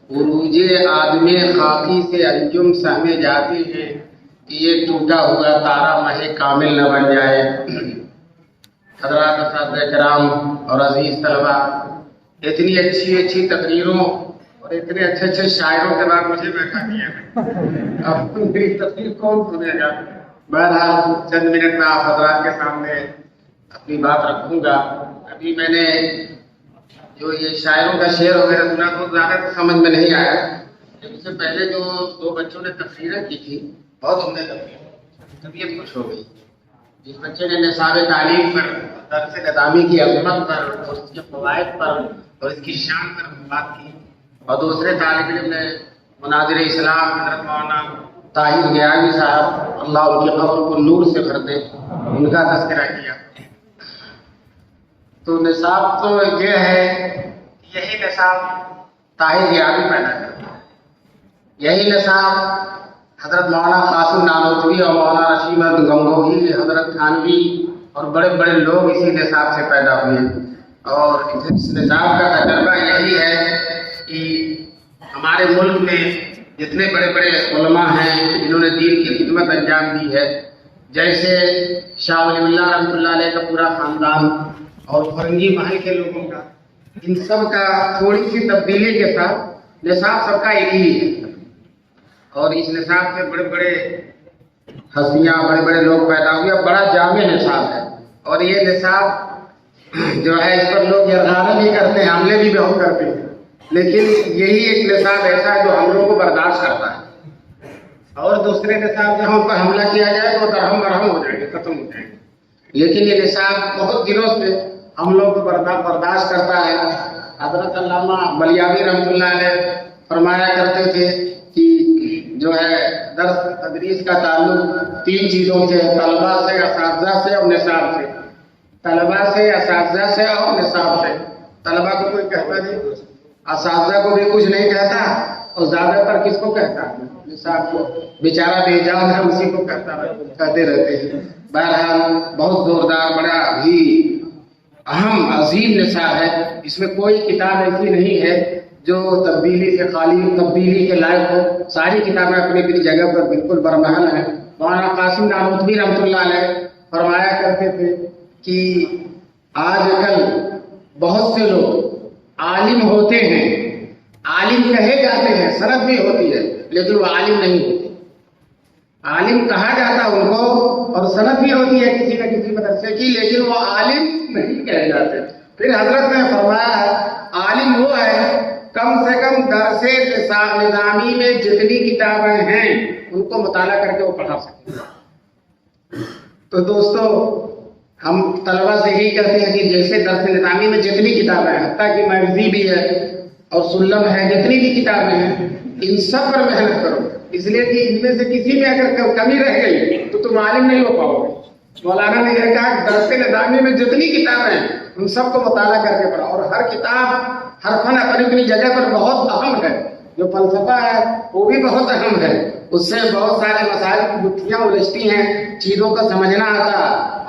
عروج آدم خاکی سے انجم سہمے جاتی ہے کہ یہ ٹوٹا ہوا تارا مہ کامل نہ بن جائے۔ حضرات اساتذہ کرام اور عزیز طلبا، اتنی اچھی اچھی تقریروں اور اتنے اچھے اچھے شاعروں کے بعد مجھے بیٹھا دیا ہے، اب میری تقریر کون سنے گا؟ بہرحال چند منٹ میں آپ حضرات کے سامنے اپنی بات رکھوں گا۔ ابھی میں نے جو یہ شاعروں کا شعر وغیرہ سنا تو زیادہ تو سمجھ میں نہیں آیا، لیکن اس سے پہلے جو دو بچوں نے تقریریں کی تھی بہت عمدہ تقریر، طبیعت خوش ہو گئی۔ جس بچے نے نصاب تعلیم پر، درس نظامی کی عظمت پر اور اس کے فوائد پر اور اس کی شان پر بات کی، اور دوسرے طالب علم نے مناظر اسلام حضرت مولانا طاہر گیانی صاحب، اللہ ان کی قبر کو نور سے بھر دے، ان کا تذکرہ کیا۔ تو نصاب تو یہ ہے، یہی نصاب طاہر گیانی پیدا کرتا ہے، یہی نصاب حضرت مولانا قاسم نانوتوی اور مولانا رشید احمد گنگوہی، حضرت تھانوی اور بڑے بڑے لوگ اسی نصاب سے پیدا ہوئے، اور اس نصاب کا تجربہ یہی ہے کہ ہمارے ملک میں جتنے بڑے بڑے علماء ہیں جنہوں نے دین کی خدمت انجام دی ہے، جیسے شاہ ولی اللہ رحمۃ اللہ علیہ کا پورا خاندان اور فرنگی محل کے لوگوں کا، ان سب کا تھوڑی سی تبدیلی کے ساتھ نصاب سب کا ایک ہی ہے، اور اس نصاب سے بڑے بڑے ہستیاں، بڑے بڑے لوگ پیدا ہوئے، بڑا جامع نصاب ہے۔ اور یہ نصاب جو ہے اس پر لوگ یرغانہ بھی کرتے ہیں، حملے بھی بہت کرتے ہیں، لیکن یہی ایک نصاب ایسا ہے جو حملوں کو برداشت کرتا ہے، اور دوسرے نصاب جہاں پر حملہ کیا جائے تو درہم برہم ہو جائیں گے، ختم ہو جائیں گے، لیکن یہ نصاب بہت دنوں سے حملوں کو برداشت کرتا ہے۔ حضرت علامہ بلیاوی رحمۃ اللہ علیہ فرمایا کرتے تھے کہ جو ہے درس تدریس کا تعلق تین چیزوں سے، طلباء سے، اساتذہ سے اور نصاب سے۔ طلباء سے، اساتذہ سے اور نصاب سے۔ طلباء کو کوئی کہتا نہیں، اساتذہ کو بھی کچھ نہیں کہتا، اور زیادہ تر کس کو کہتا ہے؟ نصاب کو، بیچارہ بے جان ہے اسی کو کہتے رہتے ہیں۔ بہرحال بہت زوردار، بڑا ہی اہم عظیم نصاب ہے، اس میں کوئی کتاب ایسی نہیں ہے جو تبدیلی سے خالی، تبدیلی کے لائق ہو، ساری کتابیں اپنی اپنی جگہ پر بالکل برمحل ہیں۔ مولانا قاسم نانوتوی رحمۃ اللہ علیہ فرمایا کرتے تھے کہ آج کل بہت سے لوگ عالم ہوتے ہیں، عالم کہے جاتے ہیں، سند بھی ہوتی ہے، لیکن وہ عالم نہیں ہوتے۔ عالم کہا جاتا ان کو اور سند بھی ہوتی ہے کسی نہ کسی مدرسے کی، لیکن وہ عالم نہیں کہے جاتے۔ پھر حضرت نے فرمایا ہے عالم وہ ہے کم سے کم درس نظامی میں جتنی کتابیں ہیں ان کو مطالعہ کر کے وہ پڑھا سکتے۔ تو دوستو، ہم طلبہ سے یہی کہتے ہیں کہ جیسے درس نظامی میں جتنی کتابیں ہیں، حتیٰ کہ مرضی بھی ہے اور سلم ہے، جتنی بھی کتابیں ہیں ان سب پر محنت کرو، اس لیے کہ ان میں سے کسی میں اگر کمی رہ گئی تو تم عالم نہیں ہو پاؤ گے۔ مولانا نے یہ کہا کہ درس نظامی میں جتنی کتابیں ہیں ان سب کو مطالعہ کر کے پڑھا، اور ہر کتاب، ہر فن اپنی اپنی جگہ پر بہت اہم ہے۔ جو فلسفہ ہے وہ بھی بہت اہم ہے، اس سے بہت سارے مسائل کی گتھیاں الجھتی ہیں، چیزوں کا سمجھنا آتا،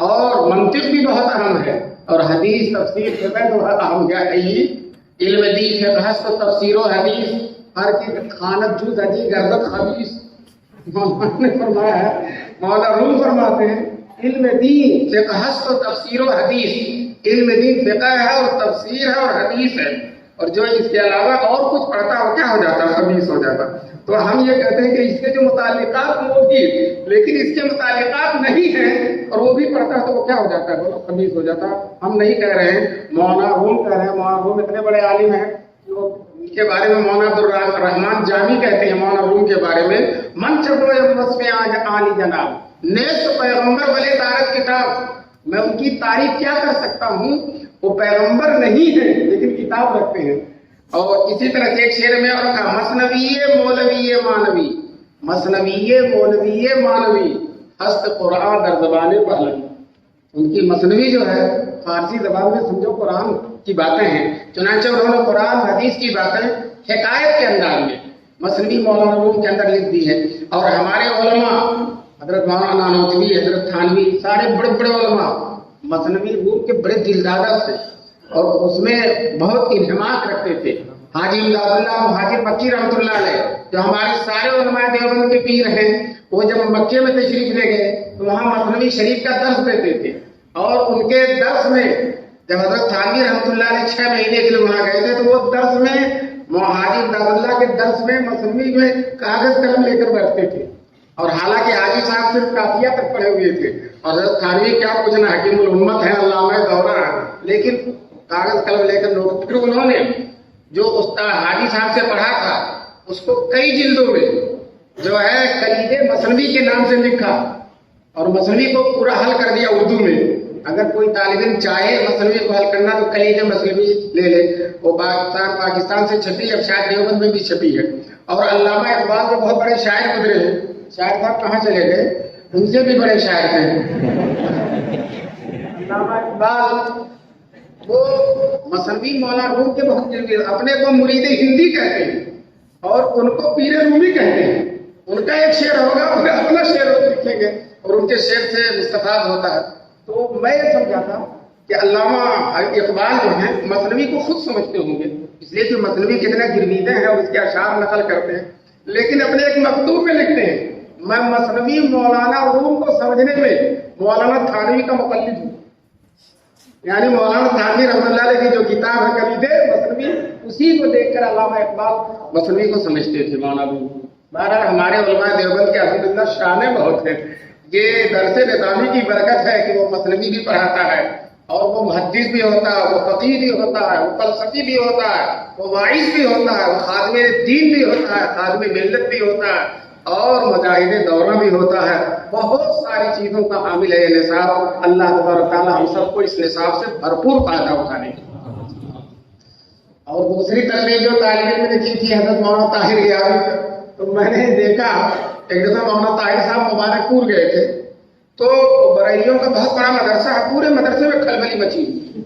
اور منطق بھی بہت اہم ہے، اور حدیث، تفسیر، فقہ تو اہم ہے ہی۔ علم دین فقہ تو تفسیر و حدیث، ہر کی خانت جو زدی گردت خبیث، مولانا نے فرمایا ہے، مولانا روم فرماتے ہیں علم دین فقہ تو تفسیر و حدیث، علم دین فقہ ہے اور تفسیر ہے اور حدیث ہے، اور جو اس کے علاوہ اور کچھ پڑھتا ہو کیا ہو جاتا ہے؟ خبیث ہو جاتا۔ تو ہم یہ کہتے ہیں کہ اس کے جو متعلقات موجود، لیکن اس کے متعلقات نہیں ہیں اور وہ بھی پڑھتا ہے تو وہ کیا ہو جاتا ہے؟ خبیث ہو جاتا ہے۔ ہم نہیں کہہ رہے ہیں، مولانا روم کہہ رہے ہیں، مولانا روم اتنے بڑے عالم ہیں، ان کے بارے میں مولانا عبدالرحمان جامی کہتے ہیں مولانا روم کے بارے میں، من چبو وصف آج آلی جناب نیست پیغمبر ولی دارت کتاب، میں ان کی تعریف کیا کر سکتا ہوں، وہ پیغمبر نہیں ہے لیکن کتاب رکھتے ہیں۔ اور اسی طرح سے ایک شعر میں اور کہا مثنوی مولوی مانوی، مثنوی مولوی مانوی ہست قرآن در زبان پہلوی، ان کی مثنوی جو ہے فارسی زبان میں سمجھو قرآن کی باتیں ہیں، چنانچہ انہوں نے قرآن حدیث کی باتیں حکایت کے انداز میں مثنوی مولانا روم کے اندر لکھ دی ہے۔ اور ہمارے علماء حضرت مولانا نانوتوی، حضرت تھانوی، سارے بڑے بڑے علماء مثنوی روم کے بڑے دلدادہ تھے اور اس میں بہت انہماک رکھتے تھے، हाजी इमदादुल्लाह मुहाजिर मक्की रहमतुल्लाह अलैह, जो हमारे सारे उलमा देवबंद के पीर हैं, वो जब मक्के में तशरीफ ले गए तो वहाँ मसनवी शरीफ का दर्स देते थे। और उनके दर्स में जब हजरत थानवी रहमतुल्लाह अलैह 6 महीने के लिए वहाँ गए थे, तो वो दर्स में हाजी इमदादुल्लाह के दर्स में मसनवी में कागज कलम लेकर बैठते थे। और हालांकि हाजी साहब सिर्फ काफिया तक पढ़े हुए थे, और हजरत थानवी क्या पूछना हकीमुल उम्मत है, अल्लामा दौरा है, लेकिन कागज कलम लेकर नोट। फिर उन्होंने जो उस्ताद हाजी साहब से पढ़ा था उसको कई जिल्दों में जो है कलीदे मसनवी के नाम से लिखा, और मसनवी को पूरा हल कर दिया उर्दू में। अगर कोई तालिब चाहे मसनवी को हल करना तो कलीदे मसनवी ले ले, वो पाकिस्तान से छपी, अब शायद देवबंद में भी छपी है। और अल्लामा इकबाल जो बहुत बड़े शायर गुजरे हैं, शायर साहब कहाँ चले गए, उनसे भी बड़े शायर थे अल्लामा इकबाल। वो मसनवी मौला रूम के बहुत अपने को मुरीद हिंदी कहते हैं और उनको पीर रूमी कहते हैं। उनका एक शेर होगा, उन्हें अपना शेर लिखेंगे और उनके शेर से मुस्तफाद होता है। तो मैं ये समझा था कि अल्लामा इकबाल जो हैं मसनवी को खुद समझते होंगे, इसलिए कि मसनवी कितने गिरवीदे हैं और उसके अशार नकल करते हैं, लेकिन अपने एक मकतूब में लिखते हैं, मैं मसनवी मौलाना रूम को समझने में मौलाना थानवी का मुकल्लिद हूँ। यानी मौलाना थानवी रहमतुल्लाह अलैह की जो किताब है कलीदे मसनवी, उसी को देखकर अल्लामा इकबाल मसनवी को समझते थे मौलाना रूम। बहरहाल हमारे उलमा देवबंद के अल्हम्दुलिल्लाह शाने बहुत है। ये दरसे निज़ामी की बरकत है कि वो मसनवी भी पढ़ाता है, और वो मुहद्दिस भी होता है, वो फकीह भी होता है, वो फलसफी भी होता है, वो वाइज भी होता है, वो खादिम दीन भी होता है, खादिम मिल्लत भी होता है, और मुजाहिद दौरा भी होता है। बहुत सारी चीजों का हामिल है ये निसाब। अल्लाह तबारक तआला हम सबको इस निसाब से भरपूर फायदा उठाने। और दूसरी तरफ जो तालीम मैंने की थी हजरत मौलाना ताहिर गियावी, तो मैंने देखा एक दफा मौलाना ताहिर साहब मुबारकपुर गए थे, तो बरेलियों का बहुत बड़ा मदरसा है, पूरे मदरसे में खलबली मची हुई थी,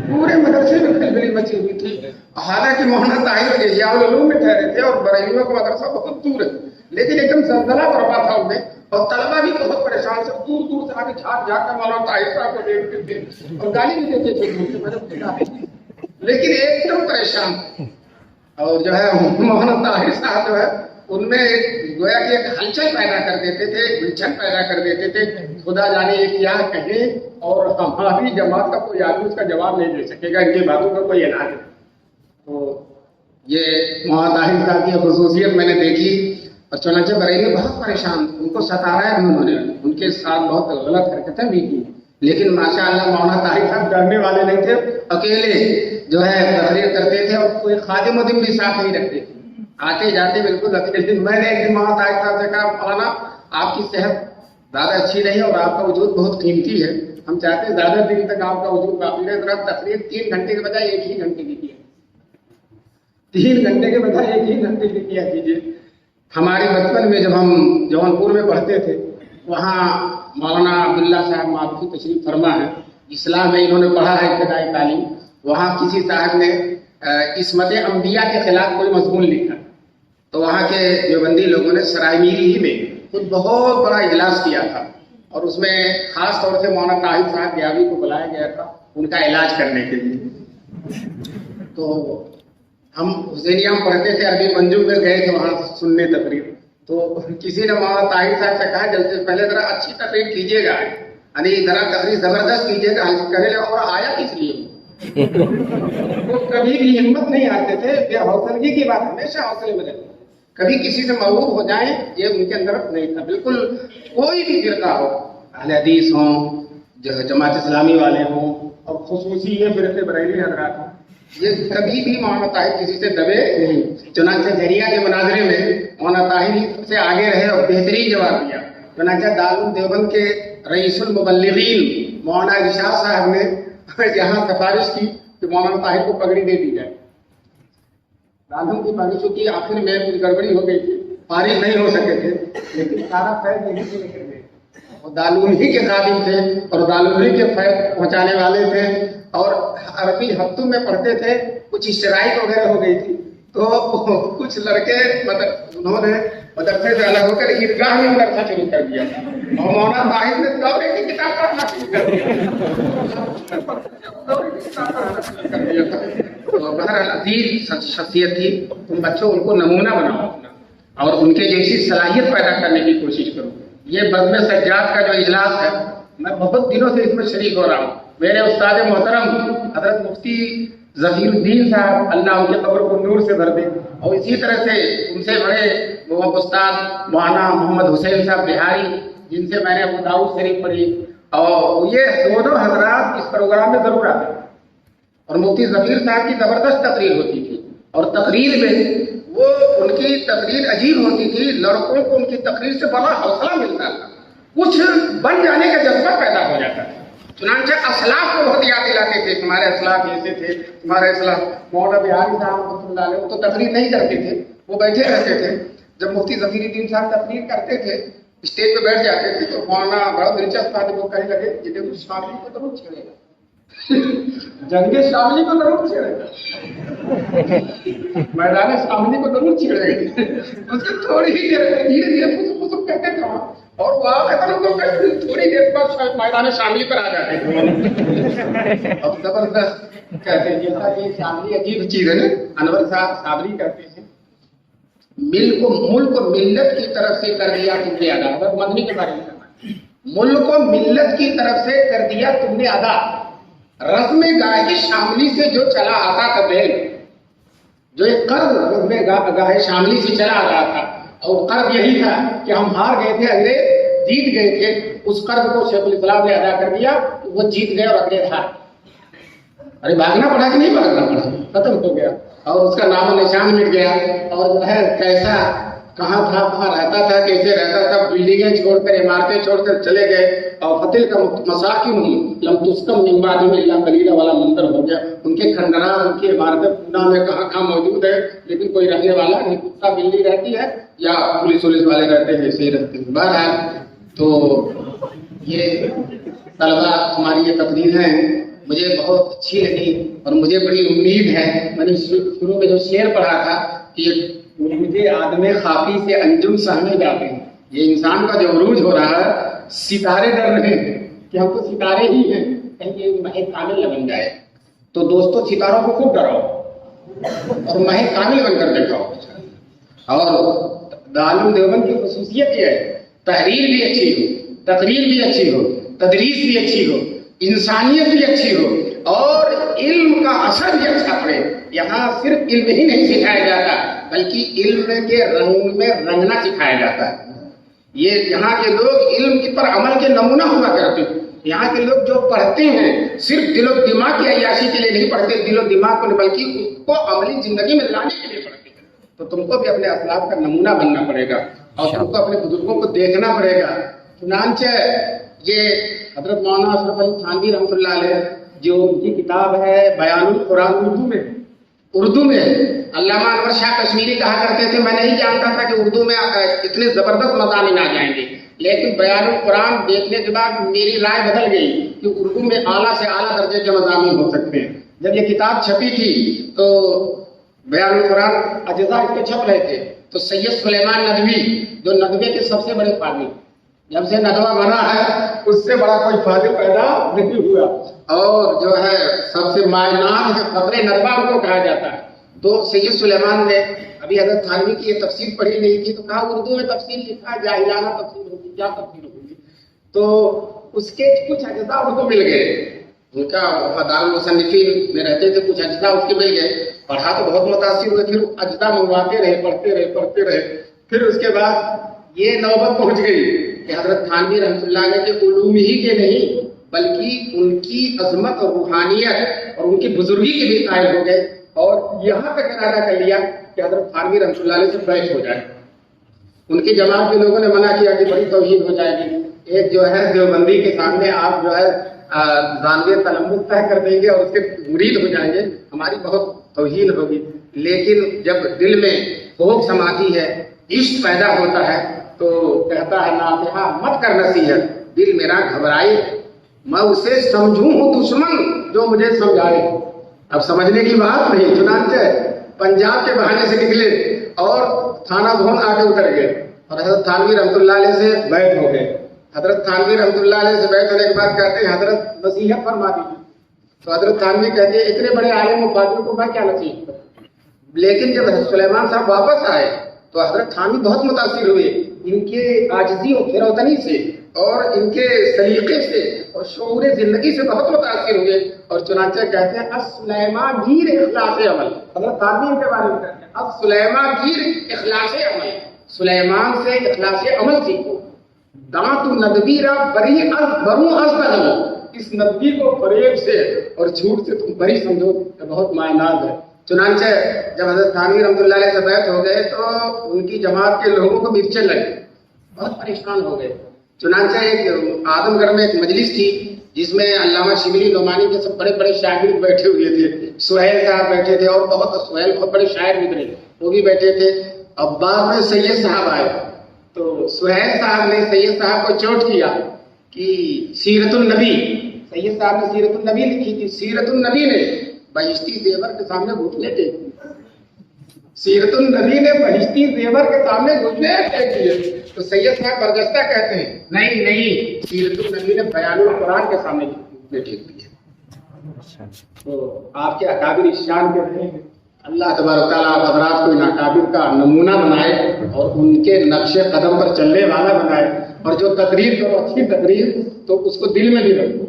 पूरे मदरसे में खलबली मची हुई थी। हालांकि मौलाना ताहिर इहयाउल उलूम में ठहरे थे और बरेलियों का मदरसा बहुत दूर है, लेकिन एकदम जलजला बर्पा था उनमें, और तलबा भी बहुत परेशान से दूर दूर से आके झाँक झाँक कर मौलाना ताहिर साहब को देखते थे और गाली भी देते थे दूर से, मैंने लेकिन एकदम परेशान। और जो है मौलाना ताहिर साहब जो है उनमें गोया कि एक हलचल पैदा कर देते थे, उलझन पैदा कर देते थे, खुदा जाने ये क्या कहे, और हमारी जमात का कोई आदमी उसका जवाब नहीं दे सकेगा, इनकी बातों का कोई इलाज है। तो ये मौलाना ताहिर साहब की खुसूसियत मैंने देखी, और चुनाचे बरेली बहुत परेशान, उनको सताया उन्होंने, उनके साथ बहुत गलत हरकतें भी की, लेकिन माशाअल्लाह मौलाना ताहिर साहब डरने वाले नहीं थे, अकेले जो है तकरीर करते थे और कोई खादिम उदिम भी साथ नहीं रखते थे, आते जाते बिल्कुल अकेले। मैंने एक दिन मौलाना ताहिर साहब से कहा, मौलाना आपकी सेहत ज्यादा अच्छी नहीं और आपका वजूद बहुत कीमती है, हम चाहते हैं ज्यादा दिन तक आपका वजूद बाकी रहे, तो आप तकरीर 3 घंटे के बजाय 1 ही घंटे की किया, 3 घंटे के बजाय 1 ही घंटे की किया कीजिए। हमारे बचपन में जब हम जौनपुर में पढ़ते थे, वहाँ मौलाना अब्दुल्ला साहब माफी तशरीफ फरमा है, इस्लाम में इन्होंने पढ़ा है इब्तदाई तालीम। वहाँ किसी साहब ने इस्मत अंबिया के खिलाफ कोई मजमून लिखा, तो वहाँ के देवबंदी लोगों ने सरायमीरी ही में खुद बहुत बड़ा इजलास किया था, और उसमें खास तौर से मौलाना ताहिर साहब गियावी को बुलाया गया था उनका इलाज करने के लिए। तो हम हुसैनिया में पढ़ते थे, अरबी मंजूम में गए थे वहाँ सुनने तकरीर, तो किसी ने मौलाना ताहिर साहब से कहा जल्द से पहले जरा अच्छी तकरीर कीजिएगा, यानी जरा तकरीर जबरदस्त कीजिएगा, कहने लगा और आया किस लिए वो कभी भी हिम्मत नहीं आते थे, बेहौसलगी की बात, हमेशा हौसले में रहते, कभी किसी से मरूफ हो जाए ये उनके अंदर नहीं था। बिल्कुल कोई भी फिरका हो, अहले हदीस हो, जो जमात इस्लामी वाले हों, और खुसूसी ये फिरके बरेली हजरात हों, ये कभी भी मौलाना ताहिर किसी से दबे नहीं। चुनांचे जरिया के मुनाजरे में मौलाना ताहिर सबसे आगे रहे और बेहतरीन जवाब दिया। चुनांचे दारुल देवबंद के रईसुल मुबल्लिगीन मौलाना इरशाद साहब ने यहाँ सिफारिश की कि मौलाना ताहिर को पगड़ी दे दी जाए। दारुल की बारिशों की आखिर में कुछ गड़बड़ी हो गई थी, फारिग नहीं हो सके थे, लेकिन सारा फैज नहीं से लेकर गए, और दारुल ही के खादिम थे और दारुल ही के फैज पहुँचाने वाले थे, और अरबी हफ्तों में पढ़ते थे, कुछ स्ट्राइक वगैरह हो गई थी, तो कुछ लड़के मतलब उन्होंने मदरसे से अलग होकर ईदगाह में मदरसा शुरू कर दिया, और मौलाना ताहिर ने दौरे की किताब पढ़ना शुरू कर दिया। تو بہرحال عظیم شخصیت تھی. تم بچوں ان کو نمونہ بناؤ اپنا اور ان کے جیسی صلاحیت پیدا کرنے کی کوشش کرو. یہ بزم سجاد کا جو اجلاس ہے میں بہت دنوں سے اس میں شریک ہو رہا ہوں. میرے استاد محترم حضرت مفتی ظفیر الدین صاحب اللہ ان کے قبر کو نور سے بھر دے, اور اسی طرح سے ان سے بڑے وہ استاد مولانا محمد حسین صاحب بہاری جن سے میں نے ابو داؤد شریف پڑھی, اور یہ دونوں حضرات اس پروگرام میں ضرور آتے. اور مفتی ظفیر صاحب کی زبردست تقریر ہوتی تھی, اور تقریر میں وہ ان کی تقریر عجیب ہوتی تھی. لڑکوں کو ان کی تقریر سے بڑا حوصلہ ملتا تھا, کچھ بن جانے کا جذبہ پیدا ہو جاتا تھا. چنانچہ اسلاف کو بہت یاد دلاتے تھے, تمہارے اسلاف ایسے تھے, تمہارے اسلاف. مولانا بہاری صاحب رحمۃ اللہ علیہ وہ تو تقریر نہیں کرتے تھے, وہ بیٹھے رہتے تھے. جب مفتی ظفیر الدین صاحب تقریر کرتے تھے اسٹیج پہ بیٹھ جاتے تھے تو مولانا بڑا دلچسپ بات وہ کہنے لگے کہ دیکھو شاملی کو ضرور چھیڑے گا, جنگ شاملی کو ضرور چھیڑے گا, میدان شاملی کو ضرور چھیڑے گا. اس کے تھوڑی ہی دیر دھیرے دھیرے پھسک کہتے تھا, اور وہ تھوڑی دیر بعد میدان شاملی پر آ جاتے تھے. اب زبردست کہتے ہیں یہ شاملی عجیب چیز ہے نا. انور صاحب صابری کہتے ہیں ملک و ملت کی طرف سے کر دیا تم نے ادا. حضرت مدنی کے بارے میں ملک و ملت کی طرف سے کر دیا تم نے ادا. رسم گاہ شاملی سے جو چلا آتا تھا بیل, جو ایک قرض رسم گاہ شاملی سے چلا آ رہا تھا, اور قرض یہی تھا کہ ہم ہار گئے تھے, انگریز جیت گئے تھے. اس قرض کو شیخ الاسلام نے ادا کر دیا, وہ جیت گئے اور انگریز ہار. ارے بھاگنا پڑا کہ نہیں بھاگنا پڑا, ختم ہو گیا اور اس کا نام و نشان مٹ گیا. اور جو ہے کیسا کہاں تھا, کہاں رہتا تھا, کیسے رہتا تھا, بلڈنگیں چھوڑ کر عمارتیں چھوڑ کر چلے گئے. اور فتل کا مساکن لم تسکم من بعدہم الا قلیلا والا منظر ہو گیا. ان کے کھنڈرات, ان کی عمارتیں پونا میں کہاں کہاں موجود ہے, لیکن کوئی رہنے والا نہیں. کتا بلی رہتی ہے یا پولیس والے رہتے ہیں, ایسے ہی رہتے ہیں. بہرحال تو یہ طلبا تمہاری یہ تقریر ہے مجھے بہت اچھی لگی, اور مجھے بڑی امید ہے. میں نے شروع میں جو شعر پڑھا تھا کہ مجھے آدم خاکی سے انجم سہنے جاتے ہیں. یہ انسان کا جو عروج ہو رہا ہے, ستارے ڈر رہے ہیں کہ ہم تو ستارے ہی ہیں, کہیں یہ مہک کامل نہ بن جائے. تو دوستو ستاروں کو خوب ڈراؤ اور مہک کامل بن کر دکھاؤ. اور دارالعلوم دیوبند کی خصوصیت یہ ہے تحریر بھی اچھی ہو, تقریر بھی اچھی ہو, تدریس بھی اچھی ہو, انسانیت بھی اچھی ہو, اور علم کا اثر بھی اچھا پڑے. یہاں صرف علم ہی نہیں سکھایا جاتا بلکہ علم کے رنگ میں رنگنا سکھایا جاتا ہے. یہ یہاں کے لوگ علم کی پر عمل کے نمونہ ہوا کرتے ہیں. یہاں کے لوگ جو پڑھتے ہیں صرف دل و دماغ کی عیاشی کے لیے نہیں پڑھتے, دل و دماغ کو بلکہ اس کو عملی زندگی میں لانے کے لیے پڑھتے ہیں. تو تم کو بھی اپنے اسلاف کا نمونہ بننا پڑے گا, اور تم کو اپنے بزرگوں کو دیکھنا پڑے گا. چنانچہ یہ حضرت مولانا اشرف علی تھانوی رحمۃ اللہ علیہ جو ان کی کتاب ہے بیان القرآن اردو میں علامہ انور شاہ کشمیری کہا کرتے تھے میں نہیں جانتا تھا کہ اردو میں اتنے زبردست مضامین آ جائیں گے, لیکن بیان القرآن دیکھنے کے بعد میری رائے بدل گئی کہ اردو میں اعلیٰ سے اعلیٰ درجے کے مضامین ہو سکتے ہیں. جب یہ کتاب چھپی تھی تو بیان القرآن اجزاء اس کے چھپ رہے تھے, تو سید سلیمان ندوی جو ندوے کے سب سے بڑے فاضل, جب سے ندوہ بنا ہے اس سے بڑا کوئی فاضل پیدا نہیں ہوا, اور جو ہے سب سے مائناب ہے فقر ندوہ ان کو کہا جاتا ہے. تو سید سلیمان نے ابھی حضرت تھانوی کی یہ تفسیر پڑھی نہیں تھی, تو کہا اردو میں تفسیر لکھا, جاہلانہ تفسیر ہوگی, کیا تفسیر ہوگی. تو اس کے کچھ اجزاء ان کو مل گئے, ان کا دارالمصنفین میں رہتے تھے, کچھ اجزاء اس کے مل گئے. پڑھا تو بہت متاثر ہوئے, پھر اجزاء منگواتے رہے, پڑھتے رہے. پھر اس کے بعد یہ نوبت پہنچ گئی کہ حضرت تھانوی رحمۃ اللہ علیہ کے علوم ہی کے نہیں بلکہ ان کی عظمت اور روحانیت اور ان کی بزرگی کے بھی قائل ہو گئے, اور یہاں تک ارادہ کر لیا کہ حضرت تھانوی رحمۃ اللہ علیہ سے بیعت ہو جائے. ان کی جماعت کے لوگوں نے منع کیا کہ بڑی توہین ہو جائے گی, ایک جو ہے دیوبندی کے سامنے آپ جو ہے دانوی تلمذ طے کر دیں گے اور اس کے مرید ہو جائیں گے, ہماری بہت توہین ہوگی. لیکن جب دل میں خوف سماتی ہے, عشق پیدا ہوتا ہے, تو کہتا ہے ناصحہ مت کر نصیحت, دل میرا گھبرائے, میں اسے سمجھوں ہوں دشمن جو مجھے سمجھائے. اب سمجھنے کی بات نہیں. چنانچہ پنجاب کے بہانے سے نکلے اور تھانہ دھون آ کے اتر گئے, اور حضرت تھانوی رحمۃ اللہ علیہ سے بیعت ہو گئے. حضرت تھانوی رحمۃ اللہ علیہ سے بیعت ہونے کے بعد کہتے ہیں حضرت نصیحت فرما دیجیے. तो हजरत थानवी कहते हैं इतने बड़े आलिम व फाजिल को मैं क्या नसीहत करूं। लेकिन जब हजरत सुलेमान साहब वापस आए तो हजरत थानवी बहुत मुतासिर हुए इनके आजिज़ी और फिरौतनी से और इनके सलीके से और शऊर जिंदगी से बहुत मुतासिर हुए। और चुनांचे कहते हैं अब सुलेमान गिर इखलास अमल, हजरत थानवी इनके बारे में कहते हैं अब सुलेमान गिर इखलास अमल, सुलेमान से इखलास अमल सीखो। दांतु नदवीरा बरी बरू अस्तगलो, इस नदवी को फरेब से और झूठ से तुम बरी समझो, तो बहुत मायनाज है। चुनांचे जब हजरत थानवी रहमतुल्लाह अलैह से बैत हो गए तो उनकी जमात के लोगों को मिर्चें लगी, बहुत परेशान हो गए। चुनांचे एक आदमगढ़ में एक मजलिस थी जिसमें अल्लामा शिबली नोमानी के सब बड़े बड़े शागिर्द बैठे हुए थे, सुहेल साहब बैठे थे और सुहेल बहुत बड़े शायर गुजरे वो भी बैठे थे। अब बाद में सैयद साहब आए तो सुहेल साहब ने सैयद साहब को चोट किया कि सीरतुन नबी, सैयद साहब ने सीरतुन नबी लिखी थी, सीरतुन नबी ने बहिश्ती जेवर के सामने घुटने टेक दिए, सीरतुन नबी ने बहिश्ती जेवर के सामने घुटने टेक दिए। तो सैयद साहब बरजस्ता कहते हैं नहीं नहीं, सीरतुन नबी ने बयानुल कुरान के सामने घुटने टेक दिए। तो आपके अकाबिर शान के रहे हैं, अल्लाह तबारक तआला आप हज़रात को इन अकाबिर का नमूना बनाए और उनके नक्शे कदम पर चलने वाला बनाए। और जो तकरीर करो अच्छी तकरीर तो उसको दिल में भी रखो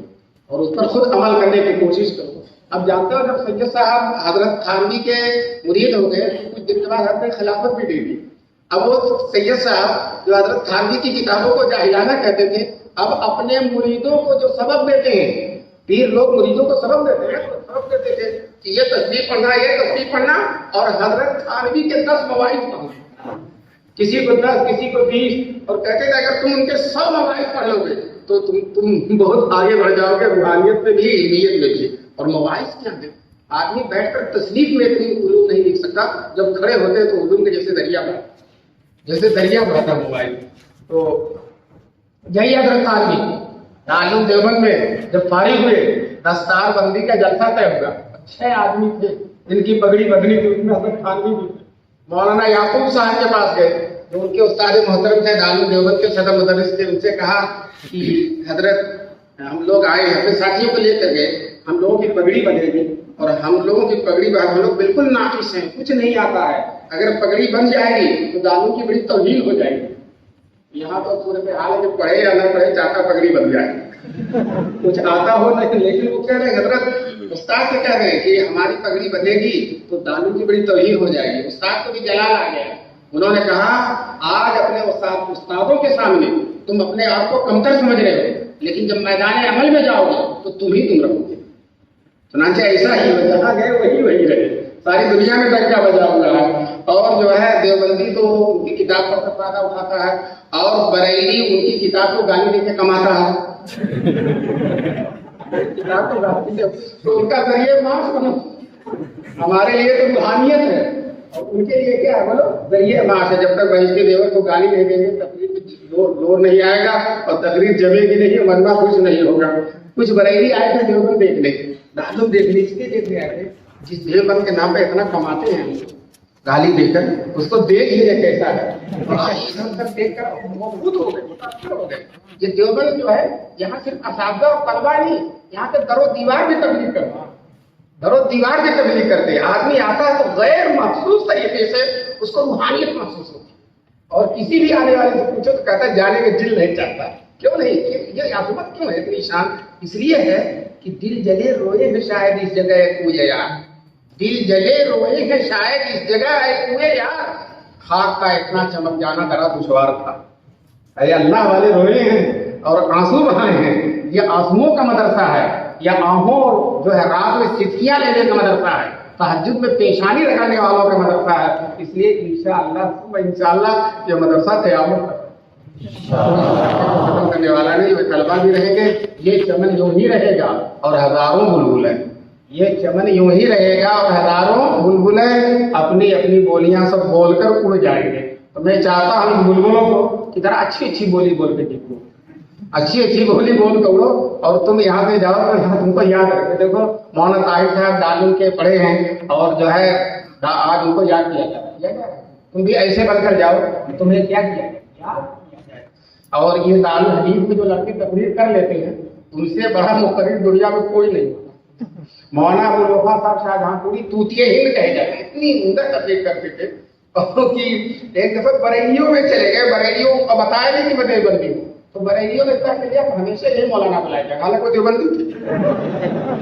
और उस पर खुद अमल करने की कोशिश करो। अब जानते हो जब सैयद साहब हजरत थानवी के मुरीद हो गए कुछ दिन के बाद हजरत ने खिलाफत भी दे दी। अब वो सैयद साहब जो हजरत थानवी की किताबों को जाहिलाना कहते थे, अब अपने मुरीदों को जो सबक देते हैं, पीर लोग मुरीदों को सबक देते हैं, तो सबक देते थे कि ये तस्बीह पढ़ना, ये तस्बीह पढ़ना, और हजरत थानवी के 10 मवाइद पढ़ना, किसी को 10 किसी को 20, और कहते थे अगर तुम उनके 100 मवाइद पढ़ लोगे तो तुम बहुत आगे बढ़ जाओगे रूहानियत में भी इल्मियत में भी। और मवाइद क्या है, आदमी बैठकर तस्नीफ में इतनी उलूम नहीं लिख सकता, जब खड़े होते तो उलूम के जैसे दरिया बहता मवाइद। तो यही हजरत थानवी दारुल देवबंद में जब फारिग हुए दस्तार बंदी का जलसा तय हुआ, 6 आदमी थे इनकी पगड़ी बदली थी, उसमें हजरत थानवी भी थे। मौलाना याकूब साहब के पास गए जो उनके उस्ताद मोहतरम थे, दारुल देवबंद के सदर मुदर्रिस थे, उनसे कहा कि हजरत हम लोग आए अपने साथियों को लेकर गए, हम लोगों की पगड़ी बंधेगी और हम लोगों की पगड़ी हम लोग बिल्कुल नाकिस हैं, कुछ नहीं आता है, अगर पगड़ी बन जाएगी तो दानों की बड़ी तौहीन हो जाएगी। यहाँ तो सूरत हाल है कि पढ़े या न पढ़े चाहता पगड़ी बन जाएगी, कुछ आता हो नहीं, लेकिन वो कह रहे हजरत उस्ताद से कह रहे हैं कि हमारी पगड़ी बंधेगी तो दानों की बड़ी तौहीन हो जाएगी। उस्ताद को भी जलाल आ गया, उन्होंने कहा आज अपने उस्तादों के सामने तुम अपने आप को कमतर समझ रहे हो, लेकिन जब मैदान अमल में जाओगे तो तुम रहोगे। चुनांचे ऐसा ही हो, जहाँ गए वही रहे, सारी दुनिया में डंका बजा हुआ है। और जो है देवबंदी तो उनकी किताब पर फायदा उठाता है और बरेली उनकी किताब को गाली देके कमाता है किताब को गाली दे, तो उनका जरिए माफ बनो। हमारे लिए तो रूहानियत है और उनके लिए क्या है बोलो, जरिए माफ है। जब तक बहिश्ती देवर को गाली नहीं देंगे तकरीर लोर नहीं आएगा और तकरीर जमेगी नहीं, मरना कुछ नहीं होगा। कुछ बरेली आए थे देवबंद देखने, दारुल देखने, इसलिए देखने आए थे जिस देवबंद के नाम पे इतना कमाते हैं गाली देकर, उसको देख लीजिए कैसा है। देख कर मजबूत हो गए। ये देवबंद जो है यहाँ सिर्फ असादा और तलबा नहीं, यहाँ पे दरो दीवार भी तबलीग करते हैं, दरो दीवार भी तबलीग करते हैं। आदमी आता है तो गैर महसूस तरीके से उसको रूहानियत महसूस होती है और किसी भी आने वाले से पूछो तो कहता है जाने का दिल नहीं चाहता। क्यों नहीं, ये आजमत क्यों है इतनी शान? इसलिए है कि दिल जले रोए है शायद इस जगह कूए यार, दिल जले रोए है शायद इस जगह कूए यार, खाक का इतना चमक जाना जरा दुश्वार था। अरे अल्लाह वाले रोए हैं और आंसू बहाए हैं, ये आंसुओं का मदरसा है, या आहों जो है रात में सिथियां लेने का मदरसा है, तहज्जुद में पेशानी लगाने वालों का मदरसा है। इसलिए इंशाअल्लाह ये मदरसा क़यामत खत्म करने वाला नहीं, तलबा भी रहेंगे, ये चमन यूं ही रहेगा और हजारों बुलबुलें, ये चमन यूं ही रहेगा और हजारों बुलबुलें अपनी अपनी बोलियां सब बोलकर उड़ जाएंगे। तो मैं चाहता हूँ बुलबुलों को कि जरा अच्छी बोली बोल के देखो, अच्छी बोली बोल के उड़ो। और तुम यहाँ से जाओ तो यहाँ तुमको याद रखे, देखो मौलाना ताहिर साहब दारुल के पढ़े हैं और जो है आज उनको याद किया जाए, तुम भी ऐसे बनकर जाओ, तुम्हें क्या किया जाए। और ये दारुल हदीस में जो लड़के तकरीर कर लेते हैं उनसे बड़ा मुकर्रिर दुनिया में कोई नहीं होता। मौलाना अबुल वफा साहब शाहजहांपुरी तूतिए हिंद कहे जाते हैं, इतनी उम्दा तकलीफ करते थे कि एक दफा बरेलियों में चले गए। बरेलियों को बताया नहीं कि मैं देवबंदी हूँ, तो बरेलियों ने तय किया हमेशा यही मौलाना बुलाए जाएगा, हालांकि वो देवबंदी थे,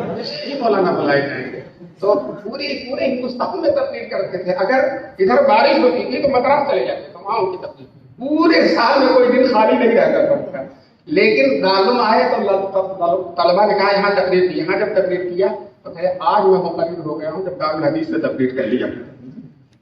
हमेशा यही मौलाना बुलाए जाएंगे। तो पूरे हिंदुस्तान में तकलीफ करते थे। अगर इधर बारिश होती थी तो मद्रास चले जाते थे, वहां उनकी तकलीफ, पूरे साल में कोई दिन खाली नहीं रहता था उनका। लेकिन मालूम आए तो तलबा ने कहा यहाँ तकलीफ की, यहाँ जब तकलीफ किया तो कहे आज मैं मुकर्रिर हो गया हूँ जब दारुल हदीस से तकलीफ कर लिया।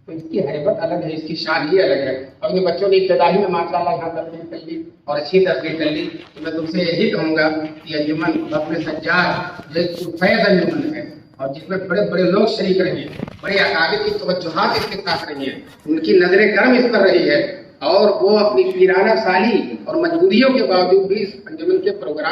तो इसकी हैबत अलग है, इसकी शान ही अलग है। अपने बच्चों ने इब्तदाई में माशाअल्लाह यहाँ तकलीफ कर ली और अच्छी तकलीफ कर ली। तो मैं तुमसे यही कहूँगा कि अंजुमन अपने सज्जाद जो फैज़ अंजुमन है और जिसमें बड़े बड़े लोग शरीक रहे हैं, बड़े अकाबिर की तवज्जुहात इसके साथ रही है, उनकी नजर करम इस पर रही है और वो अपनी पीराना साली और मजबूरियों के बावजूद भी इस अंजुमन के प्रोग्राम